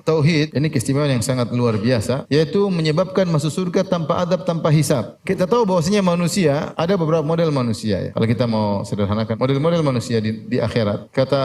tauhid ini keistimewaan yang sangat luar biasa, yaitu menyebabkan masuk surga tanpa adab, tanpa hisab. Kita tahu bahwasanya manusia ada beberapa model manusia ya. Kalau kita mau sederhanakan model-model manusia di akhirat. Kata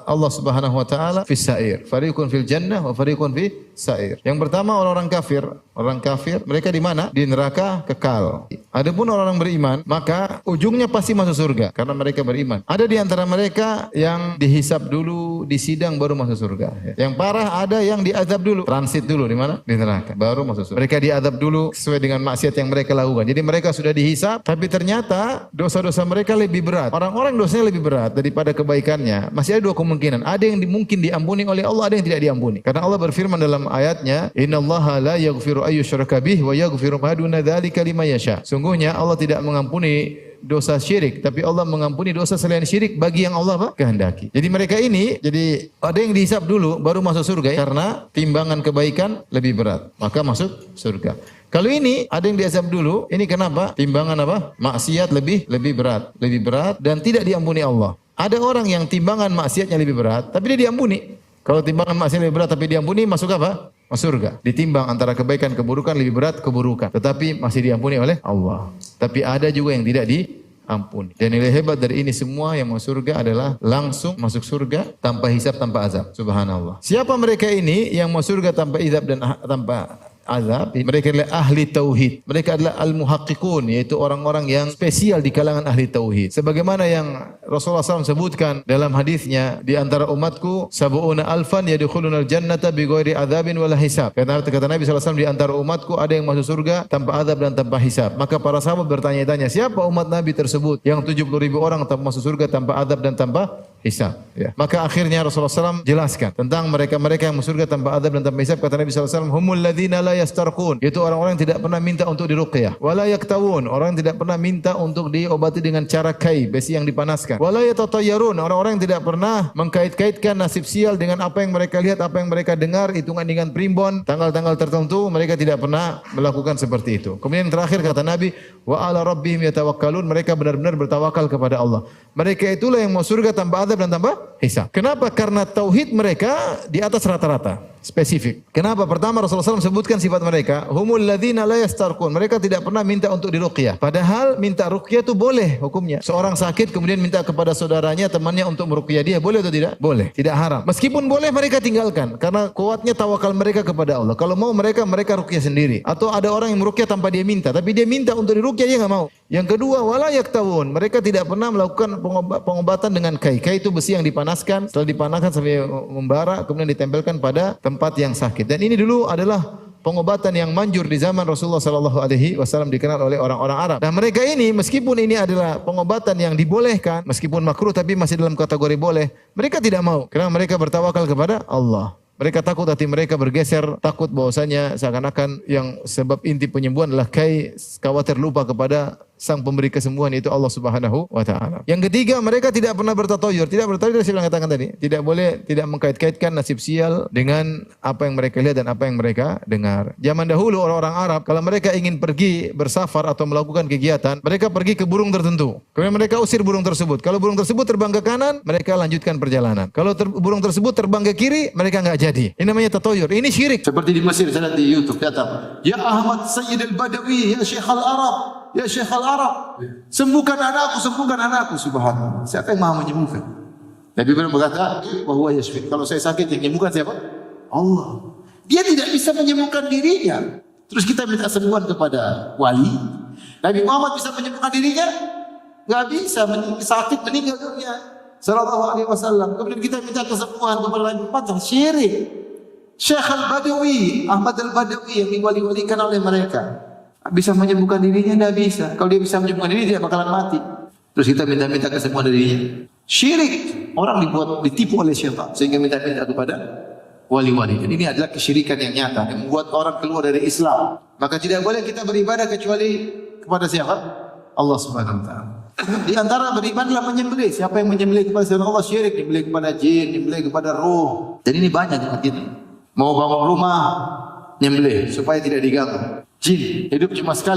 Allah Subhanahu wa taala fis sa'ir, fariqun fil jannah wa fariqun fi sa'ir. Yang pertama orang-orang kafir. Orang kafir mereka di mana? Di neraka kekal. Adapun orang-orang beriman, maka ujungnya pasti masuk surga karena mereka beriman. Ada di antara mereka yang dihisab dulu, disidang baru masuk surga. Yang parah ada yang diazab dulu, transit dulu di mana? Di neraka, baru masuk surga. Mereka diazab dulu sesuai dengan maksiat yang mereka lakukan. Jadi mereka sudah dihisab, tapi ternyata dosa-dosa mereka lebih berat. Orang-orang dosanya lebih berat daripada kebaikannya. Masih ada dua kemungkinan. Ada yang mungkin diampuni oleh Allah, ada yang tidak diampuni. Karena Allah berfirman dalam ayatnya, Innallaha la yaghfiru ayyushraka bih wa yaghfiru ma duna dzalika liman yasha. Sungguhnya Allah tidak mengampuni dosa syirik, tapi Allah mengampuni dosa selain syirik bagi yang Allah kehendaki. Jadi mereka ini, jadi ada yang dihisab dulu baru masuk surga karena timbangan kebaikan lebih berat, maka masuk surga. Kalau ini ada yang diazab dulu, ini kenapa? Timbangan apa? Maksiat lebih berat dan tidak diampuni Allah. Ada orang yang timbangan maksiatnya lebih berat, tapi dia diampuni. Kalau timbangan maksiat lebih berat tapi diampuni, masuk apa? Masuk surga. Ditimbang antara kebaikan keburukan, lebih berat keburukan, tetapi masih diampuni oleh Allah. Tapi ada juga yang tidak diampuni. Dan nilai hebat dari ini semua yang masuk surga adalah langsung masuk surga tanpa hisab, tanpa azab. Subhanallah. Siapa mereka ini yang masuk surga tanpa hisab dan tanpa azab? Mereka adalah ahli tauhid. Mereka adalah al-muhaqqiqun, yaitu orang-orang yang spesial di kalangan ahli tauhid. Sebagaimana yang Rasulullah SAW sebutkan dalam hadisnya, di antara umatku sab'una alfan yadkhuluna al-jannata bighairi adzabin wala hisab. Kata Nabi SAW, di antara umatku ada yang masuk surga tanpa azab dan tanpa hisab. Maka para sahabat bertanya-tanya, siapa umat Nabi tersebut yang 70.000 orang masuk surga tanpa azab dan tanpa hisab? Ya. Maka akhirnya Rasulullah SAW jelaskan tentang mereka-mereka yang masuk surga tanpa azab dan tanpa hisab. Kata Nabi SAW, humul ladzina la yastarqun, yaitu orang-orang yang tidak pernah minta untuk diruqyah. Wala yaktawun, orang yang tidak pernah minta untuk diobati dengan cara kai, besi yang dipanaskan. Wala yatatayyarun, orang-orang yang tidak pernah mengkait-kaitkan nasib sial dengan apa yang mereka lihat, apa yang mereka dengar, hitungan dengan primbon, tanggal-tanggal tertentu, mereka tidak pernah melakukan seperti itu. Kemudian terakhir kata Nabi, wa ala rabbihim yatawakkalun, mereka benar-benar bertawakal kepada Allah. Mereka itulah yang mau surga tanpa azab dan tanpa hisab. Kenapa? Karena tauhid mereka di atas rata-rata. Spesifik. Kenapa? Pertama Rasulullah SAW sebutkan sifat mereka, humul ladzina la yastarqun. Mereka tidak pernah minta untuk diruqyah. Padahal minta ruqyah itu boleh hukumnya. Seorang sakit kemudian minta kepada saudaranya, temannya untuk meruqyah dia, boleh atau tidak? Boleh. Tidak haram. Meskipun boleh mereka tinggalkan karena kuatnya tawakal mereka kepada Allah. Kalau mau mereka ruqyah sendiri. Atau ada orang yang meruqyah tanpa dia minta, tapi dia minta untuk diruqyah, dia enggak mau. Yang kedua, wala yaktawun. Mereka tidak pernah melakukan pengobatan dengan kai. Kai itu besi yang dipanaskan, setelah dipanaskan sampai membara, kemudian ditempelkan pada tempat yang sakit. Dan ini dulu adalah pengobatan yang manjur di zaman Rasulullah SAW, dikenal oleh orang-orang Arab. Nah mereka ini, meskipun ini adalah pengobatan yang dibolehkan, meskipun makruh tapi masih dalam kategori boleh, mereka tidak mau. Karena mereka bertawakal kepada Allah. Mereka takut hati mereka bergeser, takut bahwasanya seakan-akan yang sebab inti penyembuhan adalah kai, khawatir lupa kepada sang pemberi kesembuhan, yaitu Allah Subhanahu wa taala. Yang ketiga, mereka tidak pernah bertatoyur. Tidak bertatoyur, saya katakan tadi. Tidak boleh, tidak mengkait-kaitkan nasib sial dengan apa yang mereka lihat dan apa yang mereka dengar. Zaman dahulu orang-orang Arab, kalau mereka ingin pergi bersafar atau melakukan kegiatan, mereka pergi ke burung tertentu. Kemudian mereka usir burung tersebut. Kalau burung tersebut terbang ke kanan, mereka lanjutkan perjalanan. Kalau burung tersebut terbang ke kiri, mereka enggak jadi. Ini namanya tatoyur. Ini syirik. Seperti di Mesir, saya lihat di YouTube, datang, Ya Ahmad Sayyid al-Badawi, Ya Syekh al-Arab. Ya Syekh al-Arab, sembuhkan anakku, subhanallah. Siapa yang maha menyembuhkan? Nabi pernah berkata, bahwa yashfi. Kalau saya sakit, yang menyembuhkan siapa? Allah. Dia tidak bisa menyembuhkan dirinya. Terus kita minta sembuhan kepada wali. Nabi Muhammad bisa menyembuhkan dirinya? Enggak bisa, sakit meninggal dunia. Sallallahu alaihi wasallam. Kemudian kita minta kesembuhan kepada Nabi Muhammad, syirik. Syekh al-Badawi, Ahmad al-Badawi yang diwali-walikan oleh mereka. Bisa menyembuhkan dirinya? Tidak bisa. Kalau dia bisa menyembuhkan diri, dia bakalan mati. Terus kita minta-minta kesembuhan dirinya. Syirik. Orang ditipu oleh syaitan sehingga minta-minta kepada wali-wali. Dan ini adalah kesyirikan yang nyata yang membuat orang keluar dari Islam. Maka tidak boleh kita beribadah kecuali kepada siapa? Allah Subhanahu wa taala. Di antara beribadah adalah menyembelih. Siapa yang menyembelih kepada selain Allah, syirik. Menyembelih kepada jin, menyembelih kepada ruh. Dan ini banyak di kita. Mau bangun rumah, nyembelih supaya tidak diganggu. Jin hidup cuma sekali.